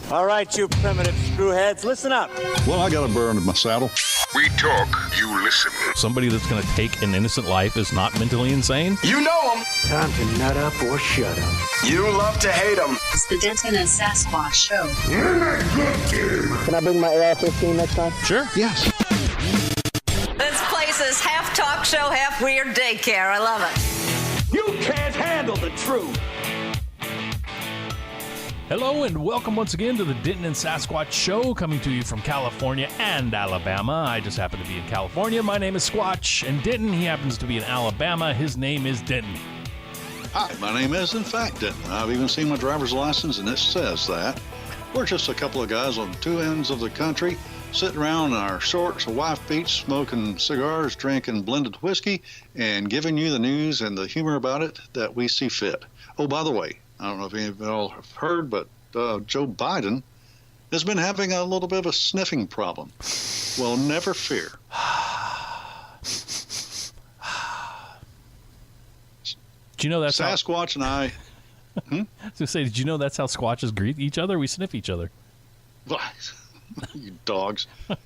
All right, you primitive screwheads, listen up. Well, I got a burr under my saddle. We talk, you listen. Somebody that's going to take an innocent life is not mentally insane? You know them. Time to nut up or shut up. You love to hate them. It's the Denton and Sasquatch Show. Can I bring my AR-15 next time? Sure. Yes. This place is half talk show, half weird daycare. I love it. You can't handle the truth. Hello and welcome once again to the Denton and Sasquatch Show, coming to you from California and Alabama. I just happen to be in California. My name is Squatch, and Denton, he happens to be in Alabama. His name is Denton. Hi, my name is, in fact, Denton. I've even seen my driver's license, and it says that. We're just a couple of guys on two ends of the country, sitting around in our shorts, wife beats, smoking cigars, drinking blended whiskey, and giving you the news and the humor about it that we see fit. Oh, by the way, I don't know if any of you all have heard, but Joe Biden has been having a little bit of a sniffing problem. Well, never fear. Do you know that's Sasquatch and I... I was going to say, did you know that's how Squatches greet each other? We sniff each other. You dogs. But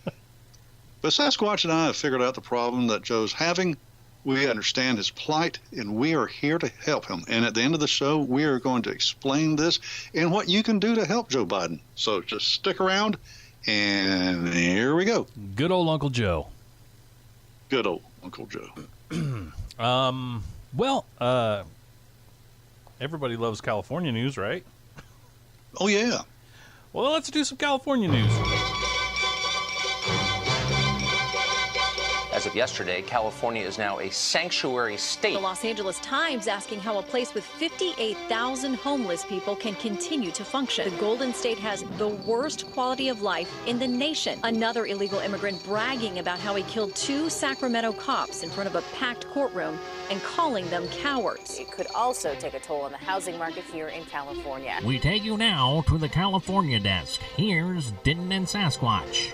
Sasquatch and I have figured out the problem that Joe's having. We understand his plight, and we are here to help him. And at the end of the show, we are going to explain this and what you can do to help Joe Biden. So just stick around, and here we go. Good old Uncle Joe. Good old Uncle Joe. Everybody loves California news, right? Oh, yeah. Well, let's do some California news. As of yesterday, California is now a sanctuary state. The Los Angeles Times asking how a place with 58,000 homeless people can continue to function. The Golden State has the worst quality of life in the nation. Another illegal immigrant bragging about how he killed 2 Sacramento cops in front of a packed courtroom and calling them cowards. It could also take a toll on the housing market here in California. We take you now to the California desk. Here's Denton and Sasquatch.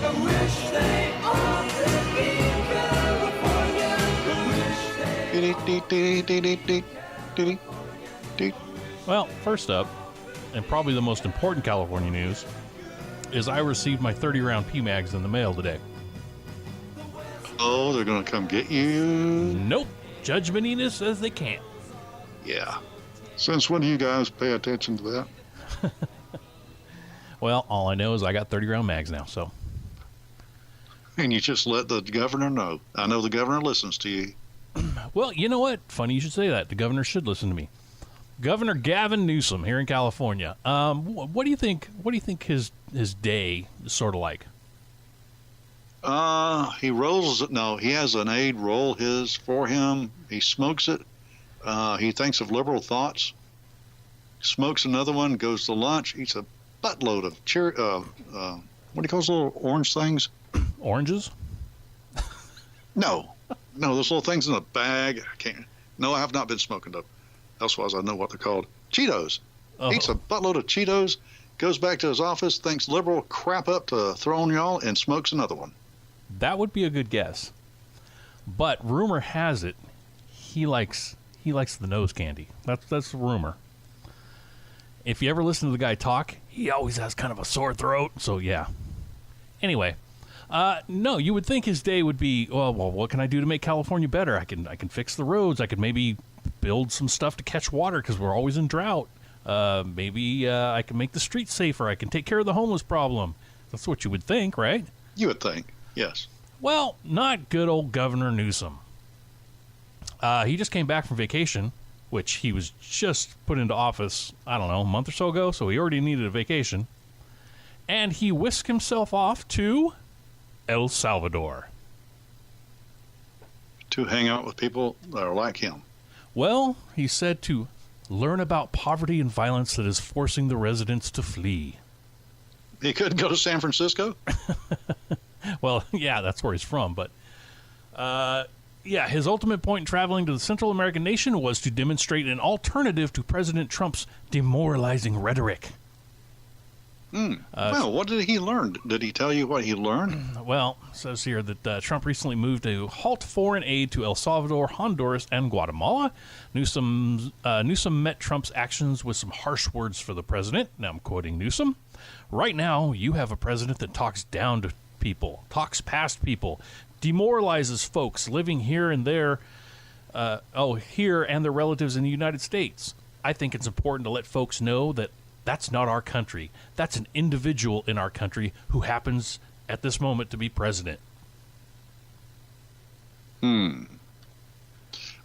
I wish they all could be California. Well, first up, and probably the most important California news, is I received my 30-round PMags in the mail today. Oh, they're going to come get you? Nope. Judge Benitez says they can't. Yeah. Since when do you guys pay attention to that? Well, all I know is I got 30-round mags now, so. And you just let the governor know. I know the governor listens to you. Well, you know what? Funny you should say that. The governor should listen to me. Governor Gavin Newsom here in California. What do you think? What do you think his day is sort of like? He rolls it. No, he has an aide roll his for him. He smokes it. He thinks of liberal thoughts. Smokes another one. Goes to lunch. Eats a buttload of what do you call those little orange things? Oranges? No, those little things in a bag. I can't. No, I have not been smoking them. Elsewise, I know what they're called. Cheetos. Oh. Eats a buttload of Cheetos. Goes back to his office. Thinks liberal crap up to throw on y'all, and smokes another one. That would be a good guess. But rumor has it he likes the nose candy. That's the rumor. If you ever listen to the guy talk, he always has kind of a sore throat. So yeah. Anyway, no, you would think his day would be, well, what can I do to make California better? I can fix the roads. I could maybe build some stuff to catch water because we're always in drought. Maybe I can make the streets safer. I can take care of the homeless problem. That's what you would think, right? You would think. Yes. Well, not good old Governor Newsom. He just came back from vacation, which he was just put into office, I don't know, a month or so ago, so he already needed a vacation. And he whisked himself off to El Salvador. To hang out with people that are like him. Well, he said to learn about poverty and violence that is forcing the residents to flee. He couldn't go to San Francisco? Well, yeah, that's where he's from, but his ultimate point in traveling to the Central American nation was to demonstrate an alternative to President Trump's demoralizing rhetoric. Well, what did he learn? Did he tell you what he learned? Well, it says here that Trump recently moved to halt foreign aid to El Salvador, Honduras, and Guatemala. Newsom met Trump's actions with some harsh words for the president. Now I'm quoting Newsom. Right now, you have a president that talks down to people, talks past people, demoralizes folks living here and there, here and their relatives in the United States. I think it's important to let folks know that that's not our country. That's an individual in our country who happens at this moment to be president.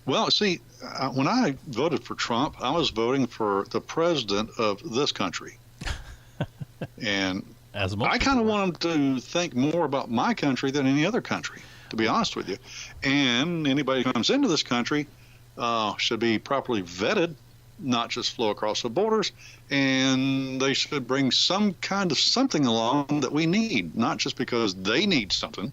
Well, see, when I voted for Trump, I was voting for the president of this country. And I kind of want him to think more about my country than any other country, to be honest with you. And anybody who comes into this country should be properly vetted, not just flow across the borders, and they should bring some kind of something along that we need, not just because they need something.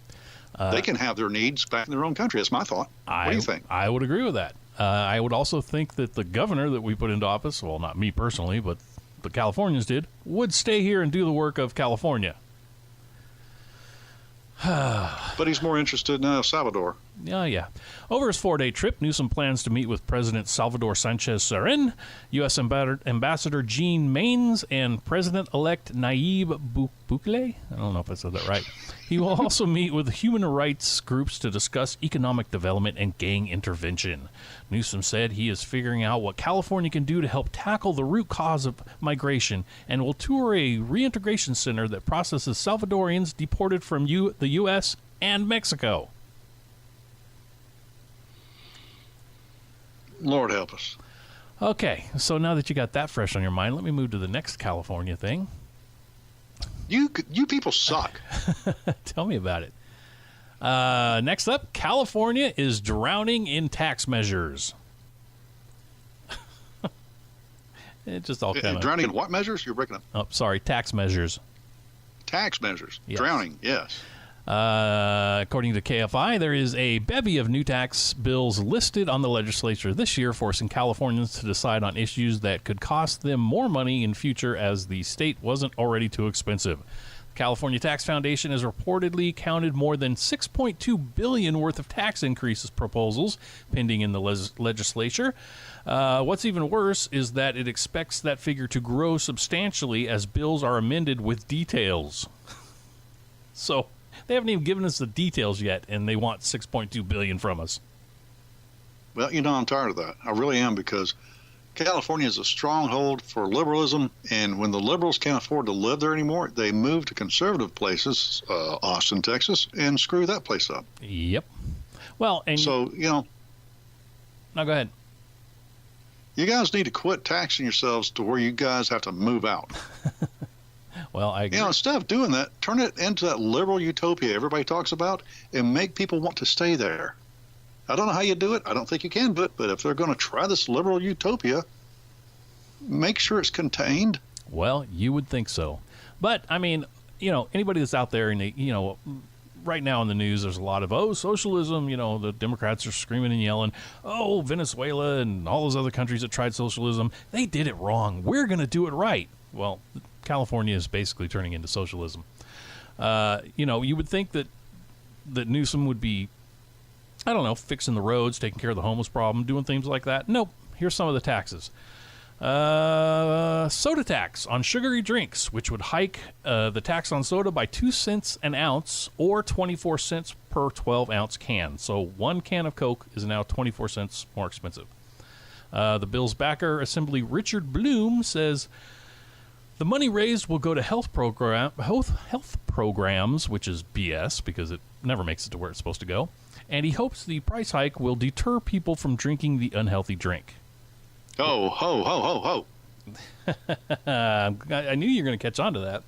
They can have their needs back in their own country. That's my thought. What do you think? I would agree with that. I would also think that the governor that we put into office, well, not me personally, but the Californians did, would stay here and do the work of California. But he's more interested in El Salvador. Yeah. Over his 4-day trip, Newsom plans to meet with President Salvador Sanchez Serén, U.S. Ambassador Jean Maynes, and President-elect Nayib Bukele. I don't know if I said that right. He will also meet with human rights groups to discuss economic development and gang intervention. Newsom said he is figuring out what California can do to help tackle the root cause of migration and will tour a reintegration center that processes Salvadorians deported from the U.S. and Mexico. Lord help us. Okay, so now that you got that fresh on your mind, let me move to the next California thing. You people suck. Tell me about it. Next up, California is drowning in tax measures. It just all kind of... Drowning in what measures? You're breaking up. Oh, sorry, tax measures. Tax measures. Yes. Drowning, yes. According to KFI, there is a bevy of new tax bills listed on the legislature this year, forcing Californians to decide on issues that could cost them more money in future as the state wasn't already too expensive. The California Tax Foundation has reportedly counted more than $6.2 billion worth of tax increases proposals pending in the legislature. What's even worse is that it expects that figure to grow substantially as bills are amended with details. So they haven't even given us the details yet, and they want $6.2 billion from us. Well, I'm tired of that. I really am, because California is a stronghold for liberalism, and when the liberals can't afford to live there anymore, they move to conservative places, Austin, Texas, and screw that place up. Yep. Well, and so, No, go ahead. You guys need to quit taxing yourselves to where you guys have to move out. Well, I agree. Instead of doing that, turn it into that liberal utopia everybody talks about and make people want to stay there. I don't know how you do it. I don't think you can do it. But if they're going to try this liberal utopia, make sure it's contained. Well, you would think so. But, I mean, anybody that's out there, and right now in the news, there's a lot of, socialism, the Democrats are screaming and yelling, Venezuela and all those other countries that tried socialism, they did it wrong. We're going to do it right. Well, California is basically turning into socialism. You would think that Newsom would be, fixing the roads, taking care of the homeless problem, doing things like that. Nope. Here's some of the taxes. Soda tax on sugary drinks, which would hike the tax on soda by 2 cents an ounce or 24 cents per 12-ounce can. So 1 can of Coke is now 24 cents more expensive. The bill's backer, Assembly Richard Bloom, says the money raised will go to health programs, which is BS because it never makes it to where it's supposed to go. And he hopes the price hike will deter people from drinking the unhealthy drink. Oh, ho, ho, ho, ho. I knew you were going to catch on to that.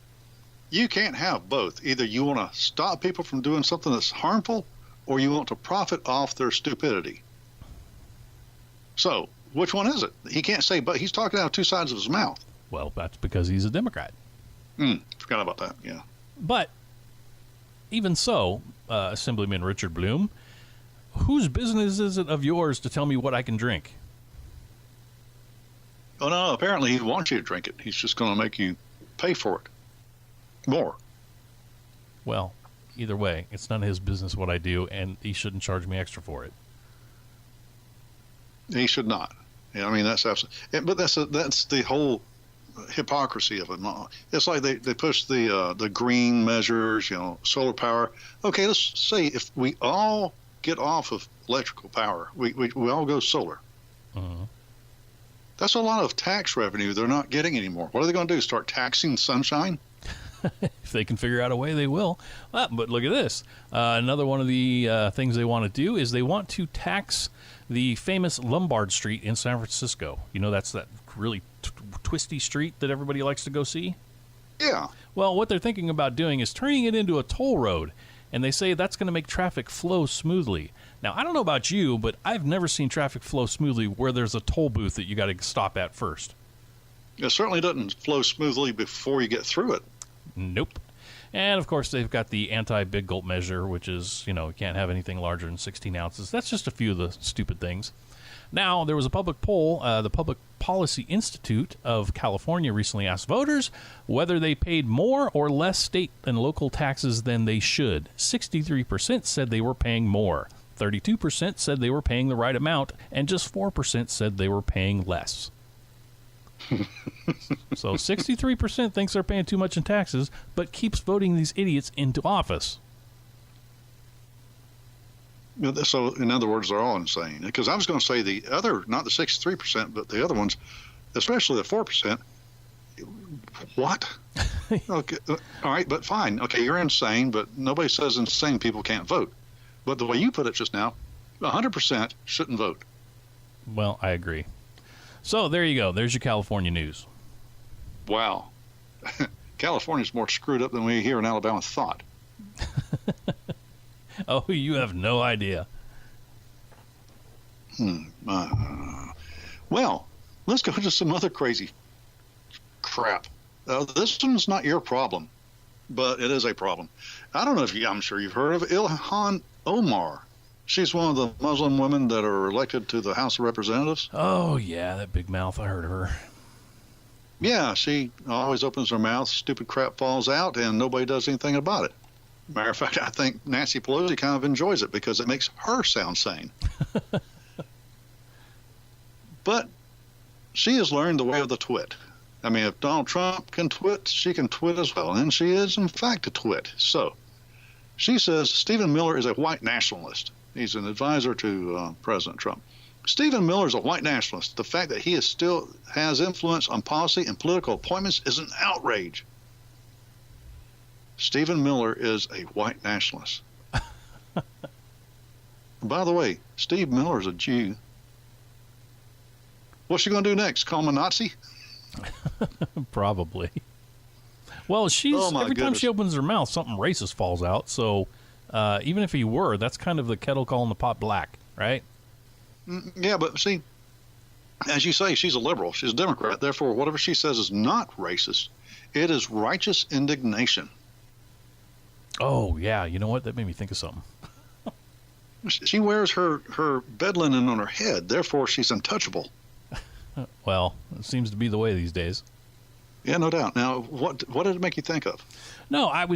You can't have both. Either you want to stop people from doing something that's harmful, or you want to profit off their stupidity. So, which one is it? He can't say, but he's talking out of two sides of his mouth. Well, that's because he's a Democrat. Forgot about that, yeah. But, even so, Assemblyman Richard Bloom, whose business is it of yours to tell me what I can drink? Oh, no, apparently he wants you to drink it. He's just going to make you pay for it. More. Well, either way, it's none of his business what I do, and he shouldn't charge me extra for it. He should not. Yeah, I mean, that's absolutely. But that's the whole hypocrisy of it. It's like they push the green measures, solar power. Okay, let's say if we all get off of electrical power, we all go solar. Mm-hmm. That's a lot of tax revenue they're not getting anymore. What are they going to do? Start taxing sunshine? If they can figure out a way, they will. But look at this. Another one of the things they want to do is they want to tax the famous Lombard Street in San Francisco. That's that really twisty street that everybody likes to go see? Yeah. Well, what they're thinking about doing is turning it into a toll road, and they say that's going to make traffic flow smoothly. Now, I don't know about you, but I've never seen traffic flow smoothly where there's a toll booth that you got to stop at first. It certainly doesn't flow smoothly before you get through it. Nope. And, of course, they've got the anti-big gulp measure, which is, you can't have anything larger than 16 ounces. That's just a few of the stupid things. Now, there was a public poll. The Public Policy Institute of California recently asked voters whether they paid more or less state and local taxes than they should. 63% said they were paying more. 32% said they were paying the right amount. And just 4% said they were paying less. So 63% thinks they're paying too much in taxes, but keeps voting these idiots into office. So, in other words, they're all insane. Because I was going to say the other, not the 63%, but the other ones, especially the 4%. What? Okay, all right, but fine. Okay, you're insane, but nobody says insane people can't vote. But the way you put it just now, 100% shouldn't vote. Well, I agree. So there you go. There's your California news. Wow. California's more screwed up than we here in Alabama thought. Oh, you have no idea. Well, let's go to some other crazy crap. This one's not your problem, but it is a problem. I don't know if I'm sure you've heard of Ilhan Omar. She's one of the Muslim women that are elected to the House of Representatives. Oh, yeah, that big mouth. I heard of her. Yeah, she always opens her mouth, stupid crap falls out, and nobody does anything about it. Matter of fact, I think Nancy Pelosi kind of enjoys it because it makes her sound sane. But she has learned the way of the twit. I mean, if Donald Trump can twit, she can twit as well. And she is, in fact, a twit. So she says Stephen Miller is a white nationalist. He's an advisor to President Trump. Stephen Miller is a white nationalist. The fact that he still has influence on policy and political appointments is an outrage. Stephen Miller is a white nationalist. By the way, Steve Miller is a Jew. What's she going to do next? Call him a Nazi? Probably. Well, every time she opens her mouth, something racist falls out. So even if he were, that's kind of the kettle calling the pot black, right? Yeah, but see, as you say, she's a liberal. She's a Democrat. Therefore, whatever she says is not racist. It is righteous indignation. Oh, yeah. You know what? That made me think of something. She wears her bed linen on her head. Therefore, she's untouchable. Well, it seems to be the way these days. Yeah, no doubt. Now, what did it make you think of? No, here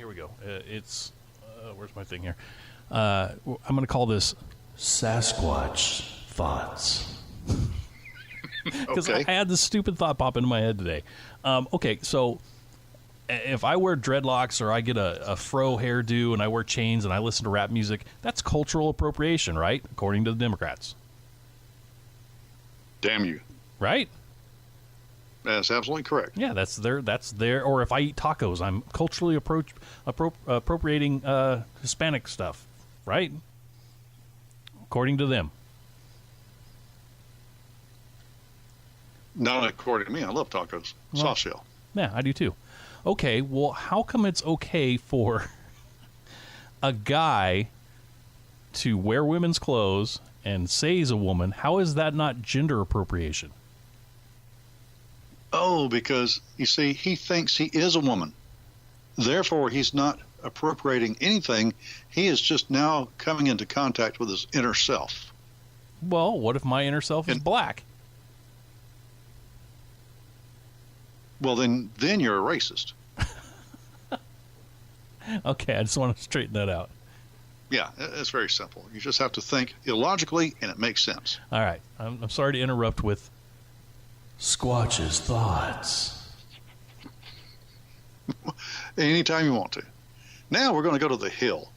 we go. It's, where's my thing here? I'm going to call this Sasquatch Thoughts. Because I had this stupid thought pop into my head today. Okay, so if I wear dreadlocks or I get a fro hairdo and I wear chains and I listen to rap music, that's cultural appropriation, right? According to the Democrats. Damn you. Right? That's absolutely correct. Yeah, that's their. Or if I eat tacos, I'm culturally appropriating Hispanic stuff, right? According to them. Not according to me. I love tacos. Well, soft shell. Yeah, I do too. Okay, well, how come it's okay for a guy to wear women's clothes and say he's a woman? How is that not gender appropriation? Oh, because, you see, he thinks he is a woman. Therefore, he's not appropriating anything. He is just now coming into contact with his inner self. Well, what if my inner self is black? Well, then you're a racist. Okay, I just want to straighten that out. Yeah, it's very simple. You just have to think illogically, and it makes sense. All right. I'm sorry to interrupt with Squatch's thoughts. Anytime you want to. Now we're going to go to the Hill.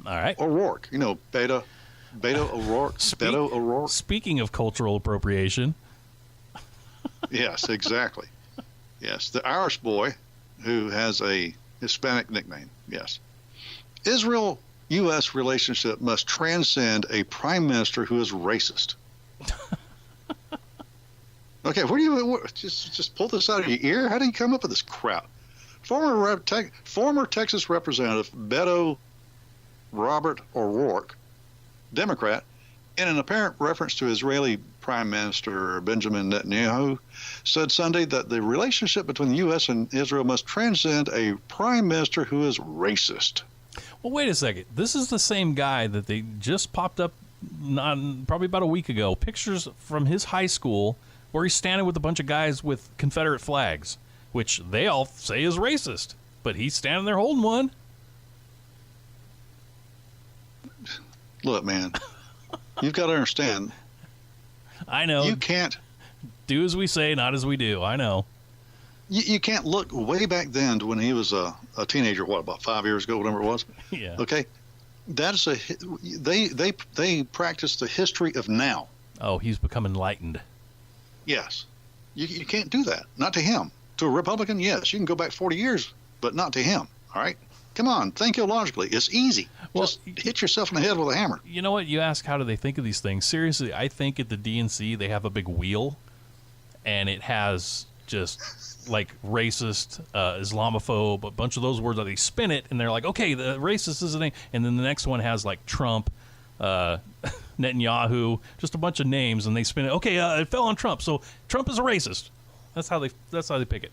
All right. O'Rourke. You know, Beto O'Rourke. Beto O'Rourke. Speaking of cultural appropriation. Yes, exactly. Yes, the Irish boy who has a Hispanic nickname. Yes. Israel-U.S. relationship must transcend a prime minister who is racist. Okay, just pull this out of your ear? How did you come up with this crap? Former Texas Representative Beto Robert O'Rourke, Democrat, in an apparent reference to Israeli Prime Minister Benjamin Netanyahu, said Sunday that the relationship between the U.S. and Israel must transcend a prime minister who is racist. Well, wait a second. This is the same guy that they just popped up probably about a week ago. Pictures from his high school where he's standing with a bunch of guys with Confederate flags, which they all say is racist. But he's standing there holding one. Look, man, you've got to understand. I know. You can't do as we say, not as we do. I know. You can't look way back then to when he was a teenager. What, about 5 years ago, whatever it was? Yeah. Okay, that's they practice the history of now. Oh, he's become enlightened. Yes, you can't do that. Not to him. To a Republican, yes, you can go back 40 years, but not to him. All right. Come on, think illogically. It's easy. Well, just hit yourself in the head with a hammer. You know what? You ask how do they think of these things. Seriously, I think at the DNC they have a big wheel, and it has just like racist, Islamophobe, a bunch of those words that they spin it, and they're like, okay, the racist is the name. And then the next one has like Trump, Netanyahu, just a bunch of names, and they spin it. Okay, it fell on Trump, so Trump is a racist. That's how they pick it.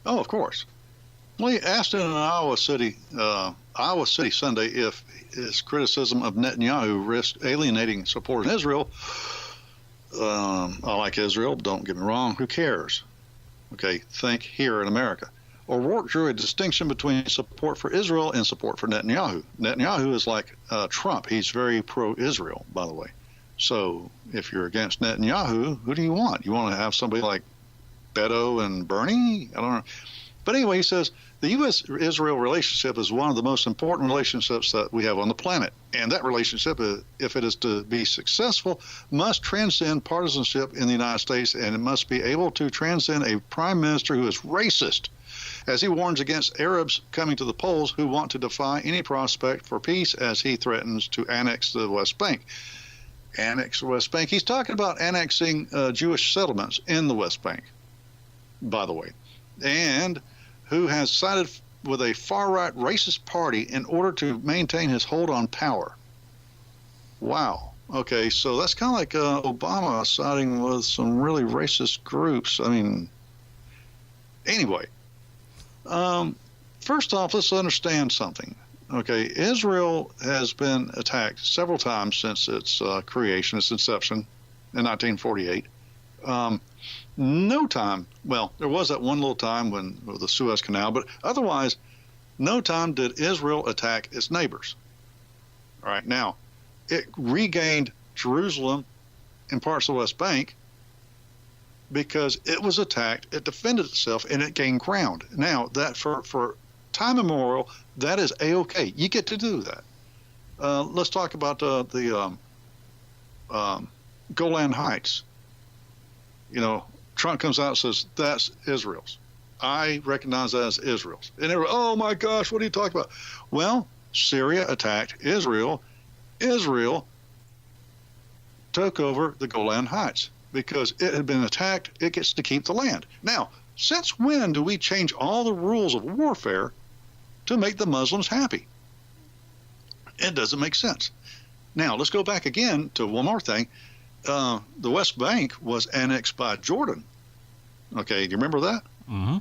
Oh, of course. Well, he asked in an Iowa City Sunday if his criticism of Netanyahu risked alienating supporters in Israel. I like Israel, don't get me wrong. Who cares? Okay, think here in America. O'Rourke drew a distinction between support for Israel and support for Netanyahu. Netanyahu is like Trump. He's very pro-Israel, by the way. So if you're against Netanyahu, who do you want? You want to have somebody like Beto and Bernie? I don't know. But anyway, he says, the U.S.-Israel relationship is one of the most important relationships that we have on the planet. And that relationship, if it is to be successful, must transcend partisanship in the United States, and it must be able to transcend a prime minister who is racist, as he warns against Arabs coming to the polls who want to defy any prospect for peace as he threatens to annex the West Bank. Annex the West Bank. He's talking about annexing Jewish settlements in the West Bank, by the way. And who has sided with a far-right racist party in order to maintain his hold on power. Wow. Okay, so that's kind of like Obama siding with some really racist groups. I mean, anyway, first off, let's understand something. Okay, Israel has been attacked several times since its creation, its inception in 1948. No time, well, there was that one little time with the Suez Canal, but otherwise, no time did Israel attack its neighbors. All right, now, it regained Jerusalem and parts of the West Bank because it was attacked, it defended itself, and it gained ground. Now, that for time immemorial, that is A-OK. You get to do that. Let's talk about the Golan Heights. You know, Trump comes out and says, that's Israel's. I recognize that as Israel's. And everyone, oh my gosh, what are you talking about? Well, Syria attacked Israel. Israel took over the Golan Heights because it had been attacked. It gets to keep the land. Now, since when do we change all the rules of warfare to make the Muslims happy? It doesn't make sense. Now, let's go back again to one more thing. The West Bank was annexed by Jordan. Okay, do you remember that? Mm-hmm.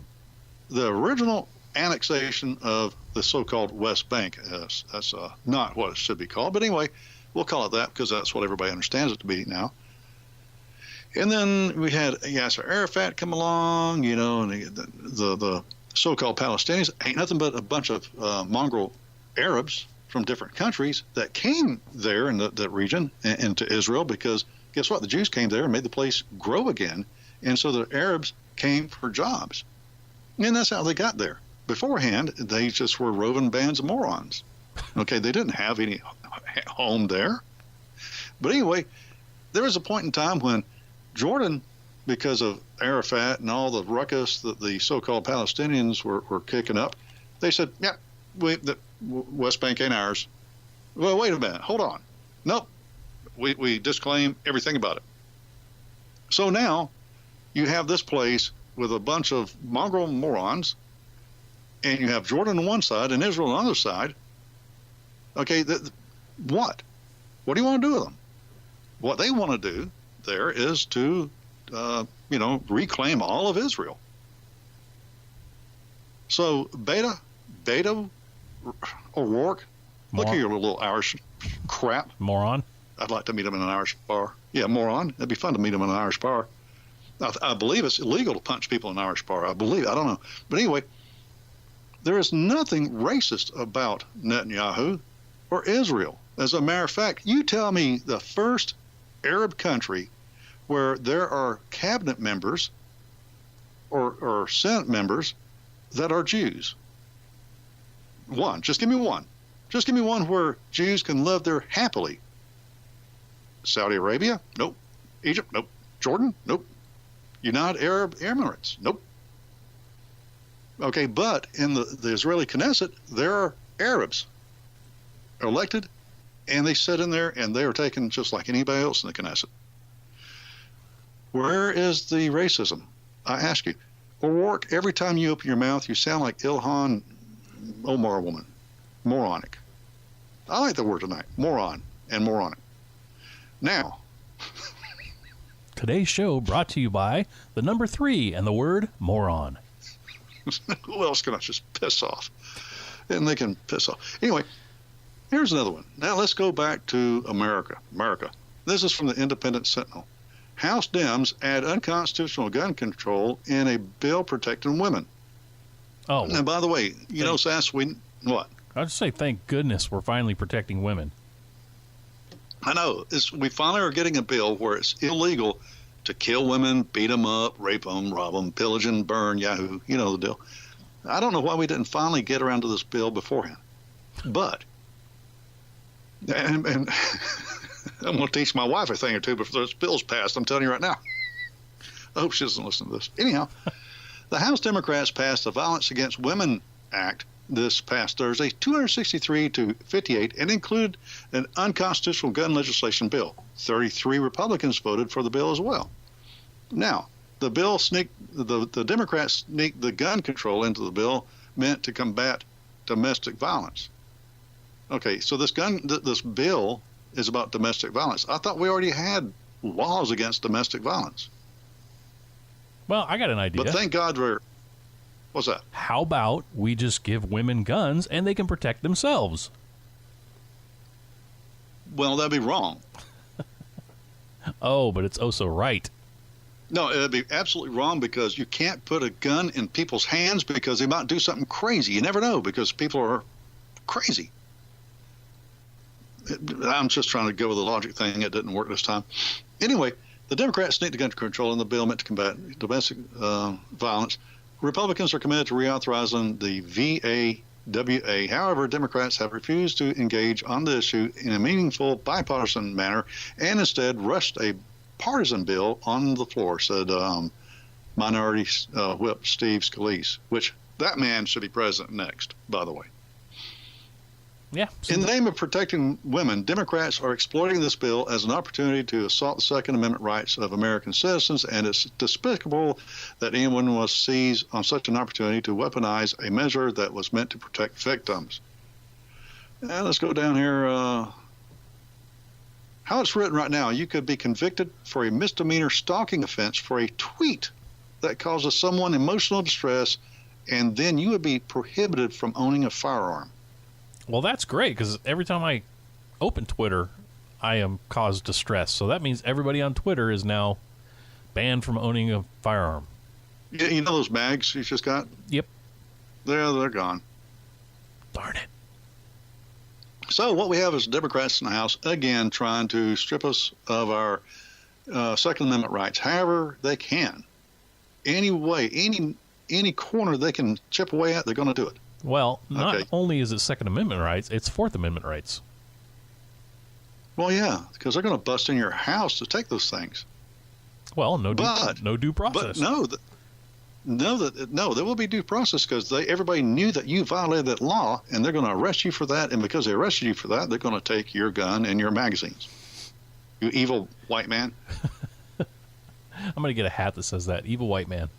The original annexation of the so-called West Bank, that's not what it should be called, but anyway, we'll call it that because that's what everybody understands it to be now. And then we had Yasser Arafat come along, you know, and the so-called Palestinians ain't nothing but a bunch of mongrel Arabs from different countries that came there in that region and to Israel, because guess what? The Jews came there and made the place grow again. And so the Arabs came for jobs. And that's how they got there. Beforehand, they just were roving bands of morons. Okay, they didn't have any home there. But anyway, there was a point in time when Jordan, because of Arafat and all the ruckus that the so-called Palestinians were kicking up, they said, yeah, the West Bank ain't ours. Well, wait a minute. Hold on. Nope. We disclaim everything about it. So now you have this place with a bunch of mongrel morons, and you have Jordan on one side and Israel on the other side. Okay, what? What do you want to do with them? What they want to do there is to, reclaim all of Israel. So Beto O'Rourke, look at your little Irish crap. Moron. I'd like to meet him in an Irish bar. Yeah, moron. It'd be fun to meet him in an Irish bar. I believe it's illegal to punch people in an Irish bar. I don't know. But anyway, there is nothing racist about Netanyahu or Israel. As a matter of fact, you tell me the first Arab country where there are cabinet members or Senate members that are Jews. One. Just give me one. Just give me one where Jews can live there happily. Saudi Arabia? Nope. Egypt? Nope. Jordan? Nope. United Arab Emirates? Nope. Okay, but in the Israeli Knesset, there are Arabs elected, and they sit in there, and they are taken just like anybody else in the Knesset. Where is the racism? I ask you. O'Rourke, every time you open your mouth, you sound like Ilhan Omar woman. Moronic. I like the word tonight. Moron and moronic. Now. Today's show brought to you by the number 3 and the word moron. Who else can I just piss off? And they can piss off. Anyway, here's another one. Now let's go back to America. This is from the Independent Sentinel. House Dems add unconstitutional gun control in a bill protecting women. Oh. And by the way, Sass, what? I'd just say thank goodness we're finally protecting women. I know. We finally are getting a bill where it's illegal to kill women, beat them up, rape them, rob them, pillage and burn, yahoo. You know the deal. I don't know why we didn't finally get around to this bill beforehand. But, and I'm going to teach my wife a thing or two before this bill's passed. I'm telling you right now. I hope she doesn't listen to this. Anyhow, the House Democrats passed the Violence Against Women Act this past Thursday, 263-58, and included an unconstitutional gun legislation bill. 33 Republicans voted for the bill as well. Now, the Democrats sneaked the gun control into the bill meant to combat domestic violence. Okay, so this bill is about domestic violence. I thought we already had laws against domestic violence. Well, I got an idea. But thank God what's that? How about we just give women guns and they can protect themselves? Well, that'd be wrong. Oh, but it's oh so right. No, it'd be absolutely wrong because you can't put a gun in people's hands because they might do something crazy. You never know because people are crazy. I'm just trying to go with the logic thing. It didn't work this time. Anyway, the Democrats sneaked the gun control in the bill meant to combat domestic violence. Republicans are committed to reauthorizing the VAWA. However, Democrats have refused to engage on the issue in a meaningful bipartisan manner and instead rushed a partisan bill on the floor, said Minority Whip Steve Scalise, which that man should be president next, by the way. Yeah. In the name of protecting women, Democrats are exploiting this bill as an opportunity to assault the Second Amendment rights of American citizens, and it's despicable that anyone will seize on such an opportunity to weaponize a measure that was meant to protect victims. And let's go down here. How it's written right now, you could be convicted for a misdemeanor stalking offense for a tweet that causes someone emotional distress, and then you would be prohibited from owning a firearm. Well, that's great because every time I open Twitter, I am caused distress. So that means everybody on Twitter is now banned from owning a firearm. You know those mags you just got? Yep. They're gone. Darn it. So what we have is Democrats in the House, again, trying to strip us of our Second Amendment rights, however they can. Any way, any corner they can chip away at, they're going to do it. Well, not only is it Second Amendment rights, it's Fourth Amendment rights. Well, yeah, because they're going to bust in your house to take those things. Well, no due process. But no, there will be due process because everybody knew that you violated that law, and they're going to arrest you for that. And because they arrested you for that, they're going to take your gun and your magazines. You evil white man. I'm going to get a hat that says that. Evil white man.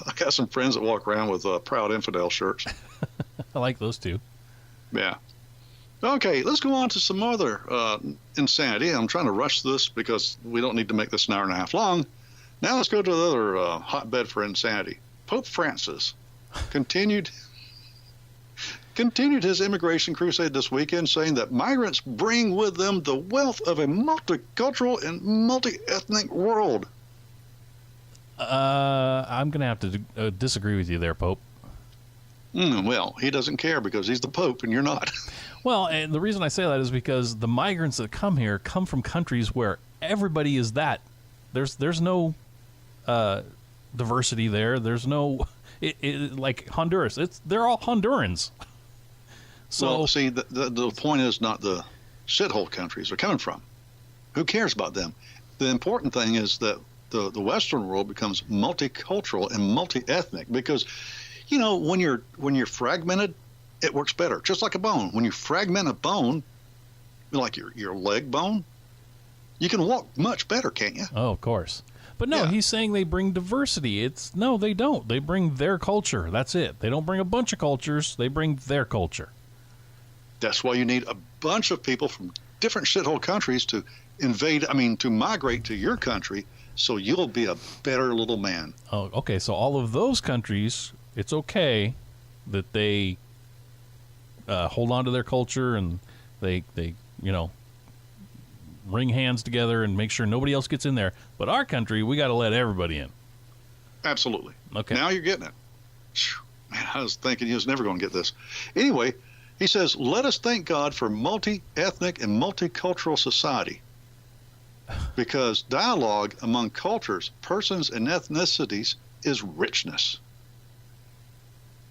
I got some friends that walk around with Proud Infidel shirts. I like those too. Yeah. Okay, let's go on to some other insanity. I'm trying to rush this because we don't need to make this an hour and a half long. Now let's go to the other hotbed for insanity. Pope Francis continued his immigration crusade this weekend, saying that migrants bring with them the wealth of a multicultural and multi-ethnic world. I'm going to have to disagree with you there, Pope. Well, he doesn't care because he's the Pope and you're not. Well, and the reason I say that is because the migrants that come here come from countries where everybody is that. There's no diversity there. There's no like Honduras. They're all Hondurans. So well, see, the point is not the shithole countries they're coming from. Who cares about them? The important thing is that the Western world becomes multicultural and multi-ethnic because, you know, when you're fragmented, it works better. Just like a bone. When you fragment a bone, like your leg bone, you can walk much better, can't you? Oh, of course. But no, he's saying they bring diversity. No, they don't. They bring their culture. That's it. They don't bring a bunch of cultures. They bring their culture. That's why you need a bunch of people from different shithole countries to migrate to your country so you'll be a better little man. Oh, okay. So all of those countries, it's okay that they hold on to their culture and they wring hands together and make sure nobody else gets in there. But our country, we got to let everybody in. Absolutely. Okay. Now you're getting it. Man, I was thinking he was never going to get this. Anyway, he says, let us thank God for multi-ethnic and multicultural society because dialogue among cultures, persons, and ethnicities is richness.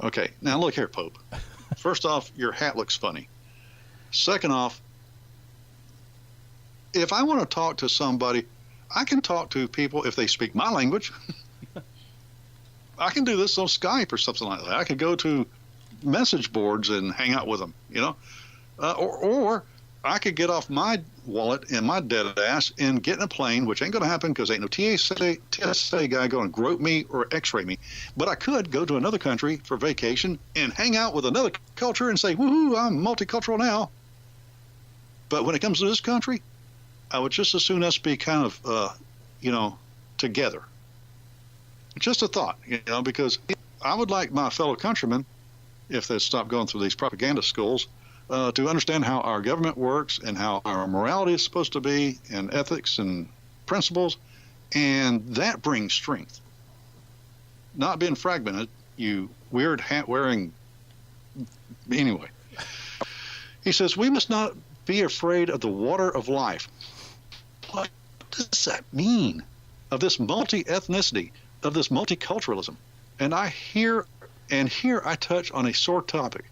Okay, now look here, Pope. First off, your hat looks funny. Second off, if I want to talk to somebody, I can talk to people if they speak my language. I can do this on Skype or something like that. I can go to message boards and hang out with them, you know, or I could get off my wallet and my dead ass and get in a plane, which ain't going to happen because ain't no TSA guy going to grope me or X-ray me. But I could go to another country for vacation and hang out with another culture and say, woohoo, I'm multicultural now. But when it comes to this country, I would just as soon us be kind of, together. Just a thought, because I would like my fellow countrymen, if they stop going through these propaganda schools, to understand how our government works and how our morality is supposed to be and ethics and principles, and that brings strength. Not being fragmented, you weird hat-wearing... Anyway. He says, we must not be afraid of the water of life. What does that mean? Of this multi-ethnicity, of this multiculturalism. And here I touch on a sore topic.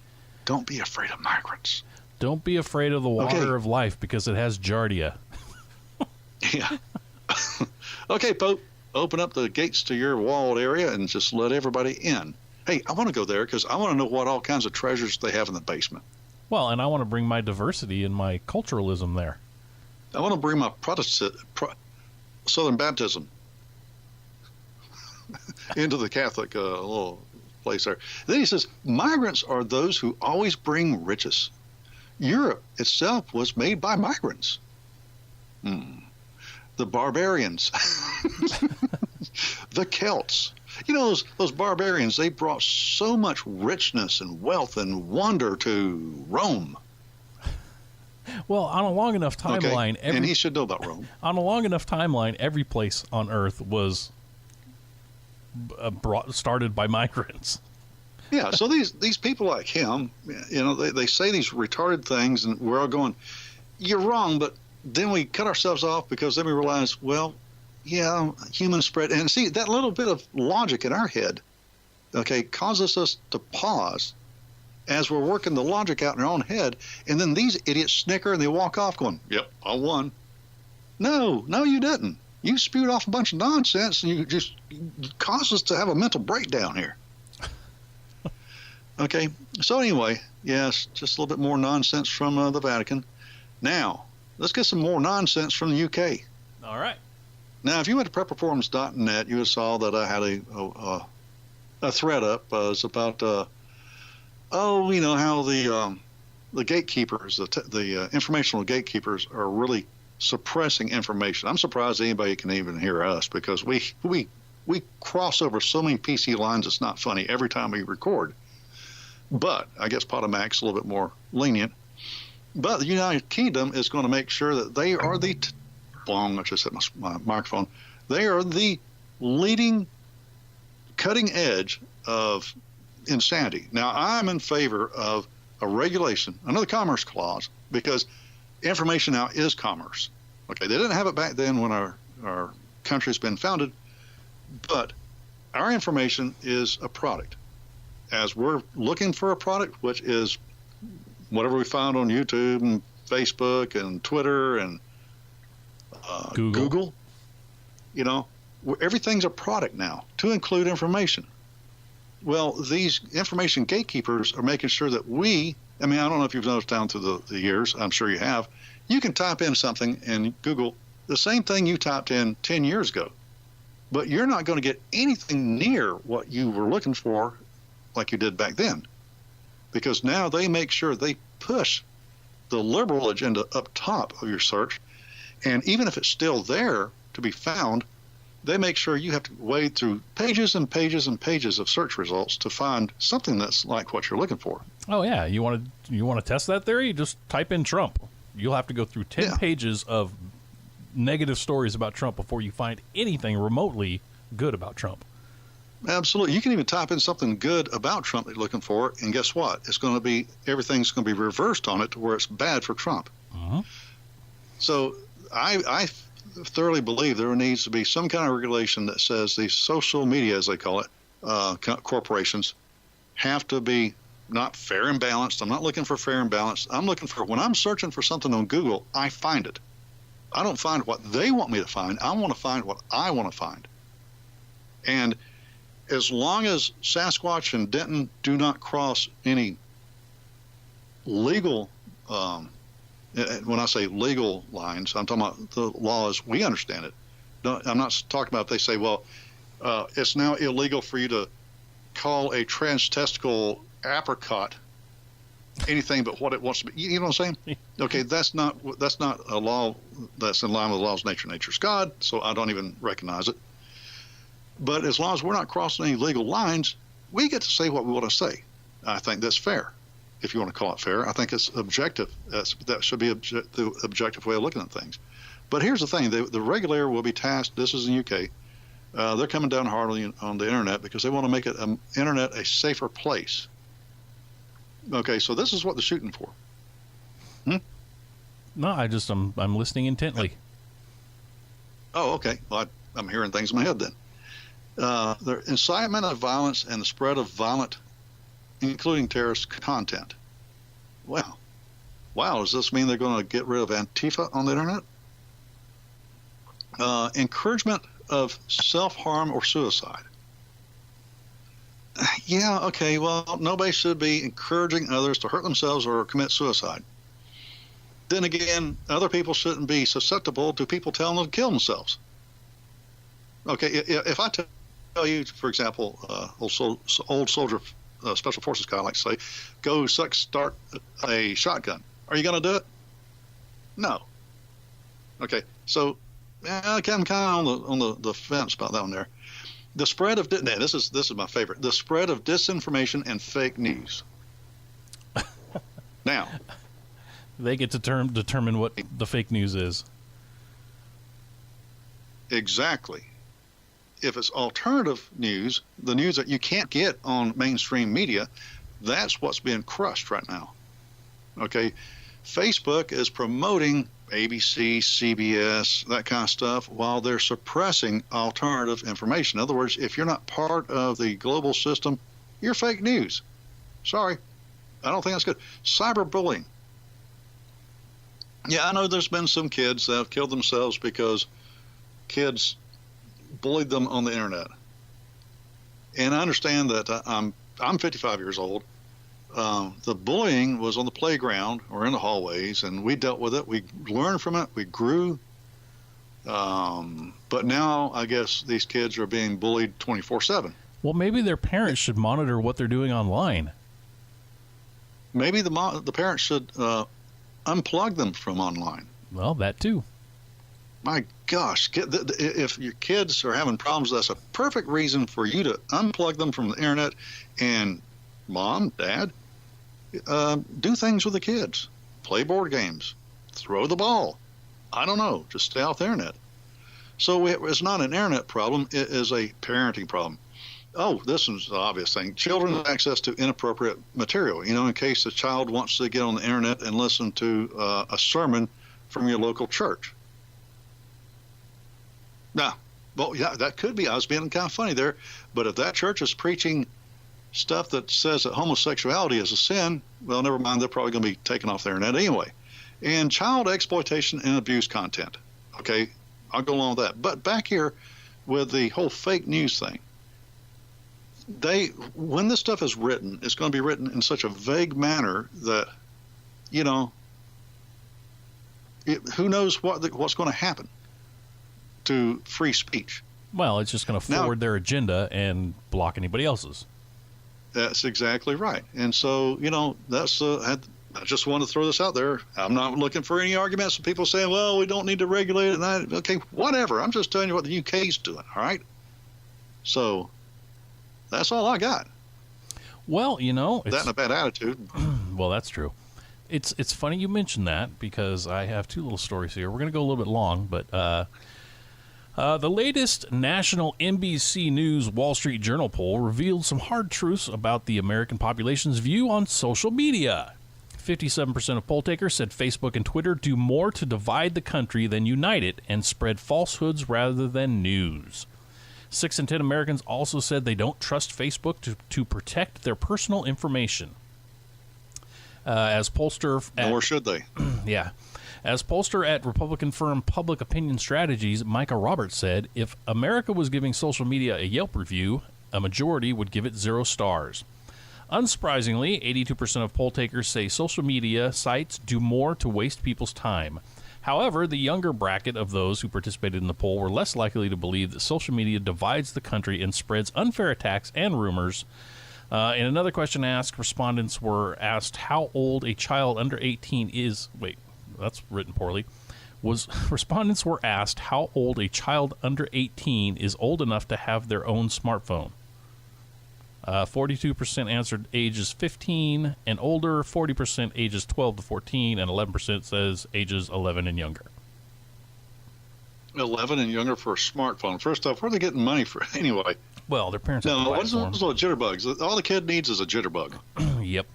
Don't be afraid of migrants. Don't be afraid of the water of life because it has Giardia. Yeah. Okay, Pope, open up the gates to your walled area and just let everybody in. Hey, I want to go there because I want to know what all kinds of treasures they have in the basement. Well, and I want to bring my diversity and my culturalism there. I want to bring my Southern Baptism into the Catholic little place there. Then he says, migrants are those who always bring riches. Europe itself was made by migrants. The barbarians, the Celts. Those barbarians, they brought so much richness and wealth and wonder to Rome. Well, on a long enough timeline... Okay. And he should know about Rome. On a long enough timeline, every place on Earth was started by migrants. Yeah, so these people like him, they say these retarded things, and we're all going, you're wrong, but then we cut ourselves off because then we realize, well, yeah, humans spread. And see, that little bit of logic in our head, okay, causes us to pause as we're working the logic out in our own head, and then these idiots snicker and they walk off going, yep, I won. No, you didn't. You spewed off a bunch of nonsense, and you caused us to have a mental breakdown here. Okay, so anyway, yes, just a little bit more nonsense from the Vatican. Now, let's get some more nonsense from the UK. All right. Now, if you went to prepperforms.net, you would have saw that I had a thread up. It's about, how the gatekeepers, the informational gatekeepers are really suppressing information. I'm surprised anybody can even hear us because we cross over so many PC lines, it's not funny every time we record. But I guess Potomac's a little bit more lenient. But the United Kingdom is going to make sure that they are the I just hit my microphone. They are the leading, cutting edge of insanity. Now, I'm in favor of a regulation, another commerce clause, because information now is commerce. Okay, they didn't have it back then when our country's been founded, but our information is a product. As we're looking for a product, which is whatever we found on YouTube and Facebook and Twitter and Google, everything's a product now, to include information. Well, these information gatekeepers are making sure that I don't know if you've noticed down through the years, I'm sure you have, you can type in something in Google, the same thing you typed in 10 years ago, but you're not going to get anything near what you were looking for like you did back then, because now they make sure they push the liberal agenda up top of your search, and even if it's still there to be found, they make sure you have to wade through pages and pages and pages of search results to find something that's like what you're looking for. Oh yeah, you want to test that theory? Just type in Trump. You'll have to go through 10 pages of negative stories about Trump before you find anything remotely good about Trump. Absolutely. You can even type in something good about Trump that you're looking for, and guess what? Everything's going to be reversed on it to where it's bad for Trump. Uh-huh. So I thoroughly believe there needs to be some kind of regulation that says these social media, as they call it, corporations, have to be not fair and balanced. I'm not looking for fair and balanced. I'm looking for, when I'm searching for something on Google, I find it. I don't find what they want me to find. I want to find what I want to find. And as long as Sasquatch and Denton do not cross any legal, when I say legal lines, I'm talking about the law as we understand it. I'm not talking about, they say, well, it's now illegal for you to call a trans-testicle apricot anything but what it wants to be. You know what I'm saying? Okay, that's not a law that's in line with the laws of nature. Nature's God, so I don't even recognize it. But as long as we're not crossing any legal lines, we get to say what we want to say. I think that's fair, if you want to call it fair. I think it's objective. That should be the objective way of looking at things. But here's the thing. The regulator will be tasked, this is in the UK, they're coming down hard on the Internet because they want to make it Internet a safer place. Okay, so this is what they're shooting for. No, I'm listening intently. Oh, okay. Well, I'm hearing things in my head then. The incitement of violence and the spread of violent, including terrorist content. Wow, does this mean they're going to get rid of Antifa on the Internet? Encouragement of self-harm or suicide. Yeah, okay, well, nobody should be encouraging others to hurt themselves or commit suicide. Then again, other people shouldn't be susceptible to people telling them to kill themselves. Okay, if I tell you, for example, old soldier, special forces guy, like to say, go start a shotgun. Are you going to do it? No. Okay, so I'm kind of on the fence about that one there. The spread of this is my favorite. The spread of disinformation and fake news. Now, they get to determine what the fake news is. Exactly. if it's alternative news, the news that you can't get on mainstream media, that's what's being crushed right now. Okay, Facebook is promoting ABC, CBS, that kind of stuff, while they're suppressing alternative information. In other words, if you're not part of the global system, you're fake news. Sorry, I don't think that's good. Cyberbullying. Yeah, I know there's been some kids that have killed themselves because kids bullied them on the internet. And I understand that I'm 55 years old. The bullying was on the playground or in the hallways, and we dealt with it. We learned from it. We grew. But now I guess these kids are being bullied 24/7. Well, maybe their parents should monitor what they're doing online. Maybe the parents should unplug them from online. Well, that too. My gosh, if your kids are having problems, that's a perfect reason for you to unplug them from the internet and Mom, Dad, do things with the kids. Play board games. Throw the ball. I don't know. Just stay off the internet. So it's not an internet problem. It is a parenting problem. Oh, this is the obvious thing. Children have access to inappropriate material. In case a child wants to get on the internet and listen to a sermon from your local church. Now, well, yeah, that could be. I was being kind of funny there. But if that church is preaching stuff that says that homosexuality is a sin, well, never mind. They're probably going to be taken off the internet anyway. And child exploitation and abuse content. Okay, I'll go along with that. But back here with the whole fake news thing, when this stuff is written, it's going to be written in such a vague manner that, who knows what's going to happen to free speech. Well, it's just going to forward their agenda and block anybody else's. That's exactly right. And so, that's I just want to throw this out there. I'm not looking for any arguments of people saying, well, we don't need to regulate it. And okay, whatever. I'm just telling you what the UK's doing, all right? So that's all I got. Well, that and a bad attitude. Well, that's true. It's funny you mentioned that because I have two little stories here. We're going to go a little bit long, but the latest national NBC News Wall Street Journal poll revealed some hard truths about the American population's view on social media. 57% of poll takers said Facebook and Twitter do more to divide the country than unite it and spread falsehoods rather than news. 6 in 10 Americans also said they don't trust Facebook to protect their personal information. As pollster... Nor should they. Yeah. As pollster at Republican firm Public Opinion Strategies, Micah Roberts said, if America was giving social media a Yelp review, a majority would give it 0 stars. Unsurprisingly, 82% of poll takers say social media sites do more to waste people's time. However, the younger bracket of those who participated in the poll were less likely to believe that social media divides the country and spreads unfair attacks and rumors. In another question asked, respondents were asked how old a child under 18 is... Wait, that's written poorly. Respondents were asked how old a child under 18 is old enough to have their own smartphone. 42% answered ages 15 and older, 40% ages 12 to 14, and 11% says ages 11 and younger. 11 and younger for a smartphone. First off, where are they getting money for anyway? Well, their parents have to buy it for them. What's those jitterbugs? All the kid needs is a jitterbug. Yep.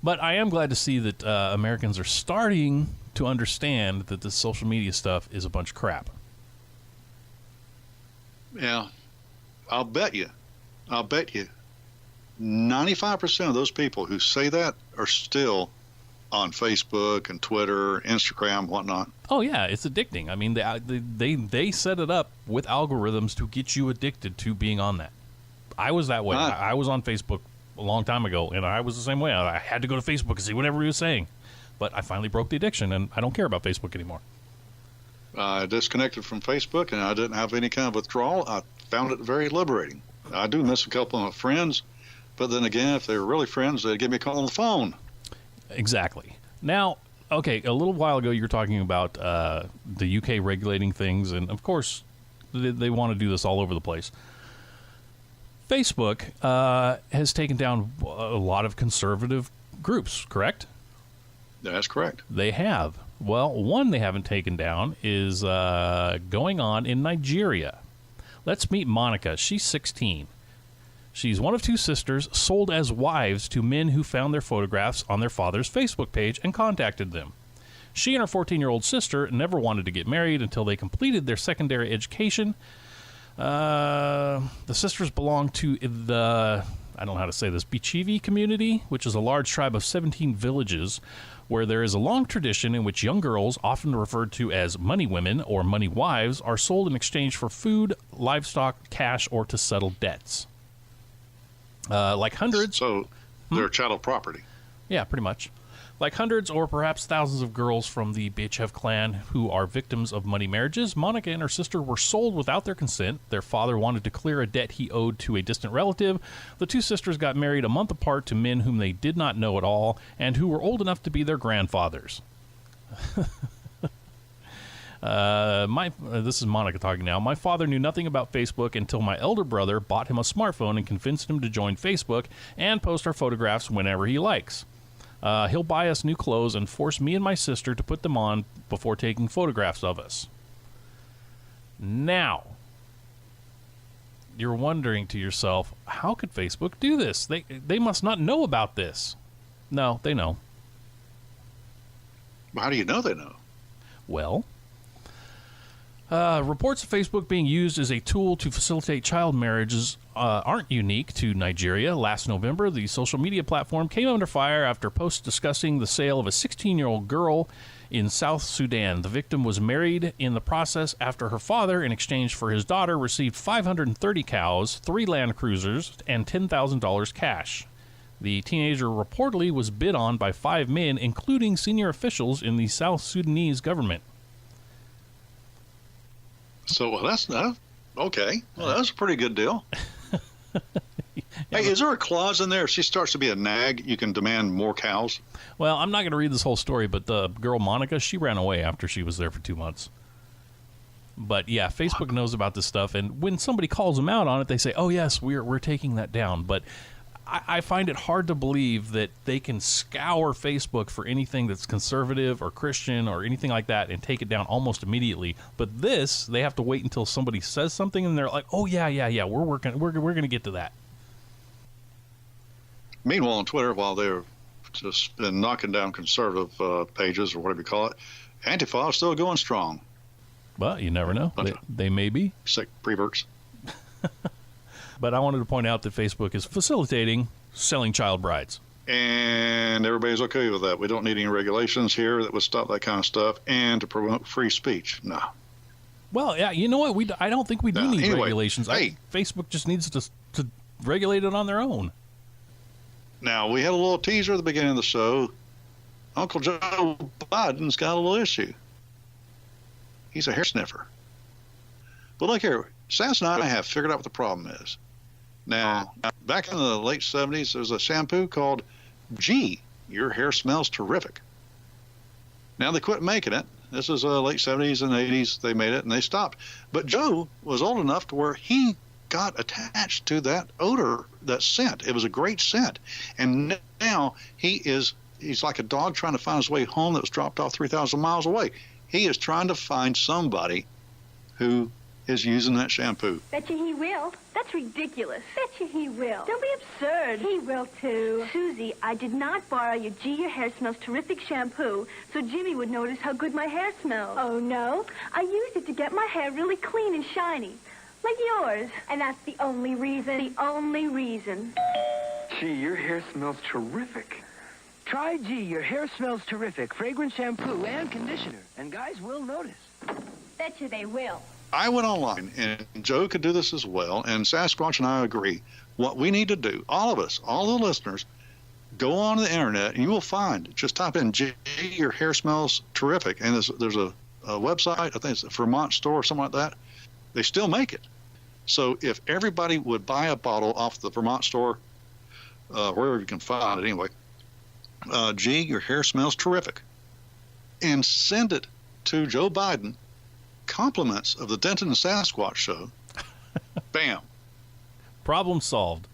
But I am glad to see that Americans are starting to understand that this social media stuff is a bunch of crap. Yeah. I'll bet you 95% of those people who say that are still on Facebook and Twitter, Instagram, whatnot. Oh, yeah, it's addicting. I mean, they set it up with algorithms to get you addicted to being on that. I was that way. I was on Facebook a long time ago, and I was the same way. I had to go to Facebook and see whatever he was saying. But I finally broke the addiction, and I don't care about Facebook anymore. I disconnected from Facebook, and I didn't have any kind of withdrawal. I found it very liberating. I do miss a couple of my friends, but then again, if they were really friends, they'd give me a call on the phone. Exactly. Now, okay, a little while ago you were talking about the UK regulating things, and of course they want to do this all over the place. Facebook has taken down a lot of conservative groups, correct? That's correct. They have. Well, one they haven't taken down is going on in Nigeria. Let's meet Monica. She's 16. She's one of two sisters sold as wives to men who found their photographs on their father's Facebook page and contacted them. She and her 14-year-old sister never wanted to get married until they completed their secondary education. The sisters belong to the, I don't know how to say this, Bichivi community, which is a large tribe of 17 villages where there is a long tradition in which young girls, often referred to as money women or money wives, are sold in exchange for food, livestock, cash, or to settle debts. Like hundreds. So they're chattel property. Yeah, pretty much. Like hundreds or perhaps thousands of girls from the Bichev clan who are victims of money marriages, Monica and her sister were sold without their consent. Their father wanted to clear a debt he owed to a distant relative. The two sisters got married a month apart to men whom they did not know at all and who were old enough to be their grandfathers. This is Monica talking now. My father knew nothing about Facebook until my elder brother bought him a smartphone and convinced him to join Facebook and post our photographs whenever he likes. He'll buy us new clothes and force me and my sister to put them on before taking photographs of us. Now, you're wondering to yourself, how could Facebook do this? They must not know about this. No, they know. How do you know they know? Well, reports of Facebook being used as a tool to facilitate child marriages aren't unique to Nigeria. Last November, the social media platform came under fire after posts discussing the sale of a 16-year-old girl in South Sudan. The victim was married in the process after her father, in exchange for his daughter, received 530 cows, 3 Land Cruisers, and $10,000 cash. The teenager reportedly was bid on by 5 men, including senior officials in the South Sudanese government. So that's okay. Well, that's a pretty good deal. Hey, is there a clause in there? If she starts to be a nag, you can demand more cows? Well, I'm not going to read this whole story, but the girl Monica, she ran away after she was there for 2 months. But yeah, Facebook knows about this stuff, and when somebody calls them out on it, they say, "Oh yes, we're taking that down." But I find it hard to believe that they can scour Facebook for anything that's conservative or Christian or anything like that and take it down almost immediately. But this, they have to wait until somebody says something and they're like, "Oh yeah, we're going to get to that." Meanwhile, on Twitter, while they're just been knocking down conservative pages or whatever you call it, Antifa is still going strong. Well, you never know. They may be. Sick preverts. But I wanted to point out that Facebook is facilitating selling child brides. And everybody's okay with that. We don't need any regulations here that would stop that kind of stuff and to promote free speech. No. Well, yeah, you know what? I don't think we do need regulations. Hey, Facebook just needs to regulate it on their own. Now, we had a little teaser at the beginning of the show. Uncle Joe Biden's got a little issue. He's a hair sniffer. But look here, Sass and I have figured out what the problem is. Now, back in the late 70s, there was a shampoo called G. Your hair smells terrific. Now they quit making it. This is late 70s and 80s. They made it and they stopped. But Joe was old enough to where he got attached to that odor, that scent. It was a great scent. And now he's like a dog trying to find his way home that was dropped off 3,000 miles away. He is trying to find somebody who is using that shampoo. Betcha he will. That's ridiculous. Betcha he will. Don't be absurd. He will too. Susie, I did not borrow your G. Your hair smells terrific shampoo so Jimmy would notice how good my hair smells. Oh, no? I used it to get my hair really clean and shiny. Like yours. And that's the only reason. The only reason. Gee, your hair smells terrific. Try G. Your hair smells terrific. Fragrant shampoo and conditioner. And guys will notice. Betcha they will. I went online, and Joe could do this as well, and Sasquatch and I agree. What we need to do, all of us, all the listeners, go on the internet, and you will find, just type in G, your hair smells terrific, and there's a website, I think it's a Vermont store or something like that. They still make it. So if everybody would buy a bottle off the Vermont store, wherever you can find it anyway, G, your hair smells terrific, and send it to Joe Biden, compliments of the Denton and Sasquatch show. Bam. Problem solved.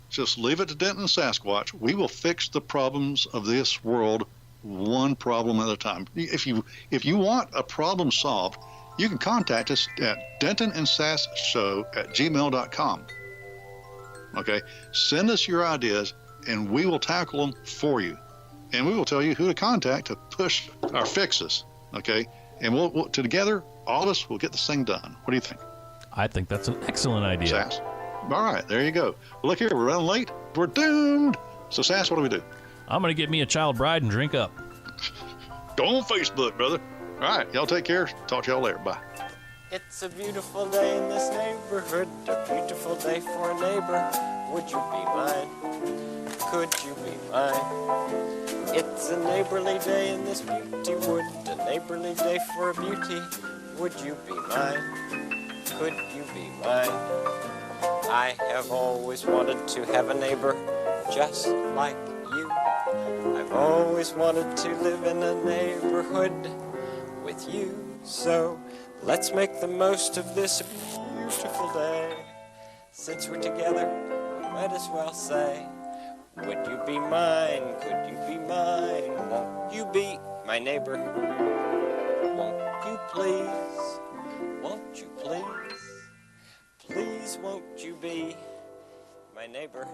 Just leave it to Denton and Sasquatch. We will fix the problems of this world one problem at a time. If you want a problem solved, you can contact us at dentonandsasshow@gmail.com. Okay, send us your ideas, and we will tackle them for you. And we will tell you who to contact to push our fixes. Okay, and we'll together, all of us will get this thing done. What do you think? I think that's an excellent idea. Sass? All right, there you go. Well, look here, we're running late. We're doomed. So, Sass, what do we do? I'm going to get me a child bride and drink up. Go on Facebook, brother. All right, y'all take care. Talk to y'all later. Bye. It's a beautiful day in this neighborhood, a beautiful day for a neighbor. Would you be mine? Could you be mine? It's a neighborly day in this beauty wood, a neighborly day for a beauty. Would you be mine? Could you be mine? I have always wanted to have a neighbor just like you. I've always wanted to live in a neighborhood with you. So let's make the most of this beautiful day. Since we're together, we might as well say, would you be mine? Could you be mine? Won't you be my neighbor? Won't you please? Won't you please? Please won't you be my neighbor?